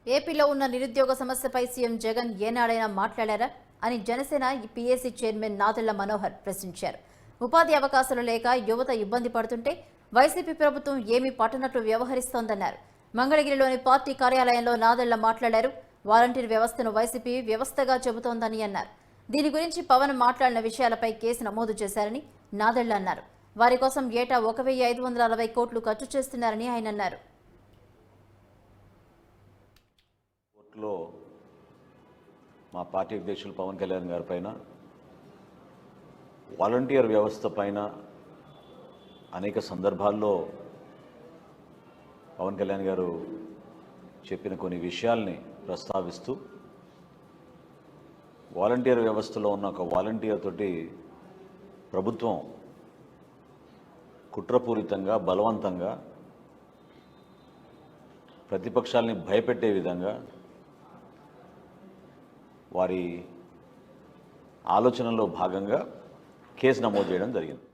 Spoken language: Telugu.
ఏపీలో ఉన్న నిరుద్యోగ సమస్యపై సీఎం జగన్ ఏనాడైనా మాట్లాడారా అని జనసేన పీఏసీ చైర్మన్ నాదెళ్ల మనోహర్ ప్రశ్నించారు. ఉపాధి అవకాశాలు లేక యువత ఇబ్బంది పడుతుంటే వైసీపీ ప్రభుత్వం ఏమీ పట్టనట్లు వ్యవహరిస్తోందన్నారు. మంగళగిరిలోని పార్టీ కార్యాలయంలో నాదెళ్ల మాట్లాడారు. వాలంటీర్ వ్యవస్థను వైసీపీ వ్యవస్థగా చెబుతోందని అన్నారు. దీని గురించి పవన్ మాట్లాడిన విషయాలపై కేసు నమోదు చేశారని నాదెళ్ల అన్నారు. వారి కోసం ఏటా 1,560 కోట్లు ఖర్చు చేస్తున్నారని ఆయన అన్నారు. కోర్టులో మా పార్టీ అధ్యక్షులు పవన్ కళ్యాణ్ గారి పైన వాలంటీర్ వ్యవస్థ పైన అనేక సందర్భాల్లో పవన్ కళ్యాణ్ గారు చెప్పిన కొన్ని విషయాల్ని ప్రస్తావిస్తూ వాలంటీర్ వ్యవస్థలో ఉన్న ఒక వాలంటీర్ తోటి ప్రభుత్వం కుట్రపూరితంగా బలవంతంగా ప్రతిపక్షాలని భయపెట్టే విధంగా వారి ఆలోచనలో భాగంగా కేసు నమోదు చేయడం జరిగింది.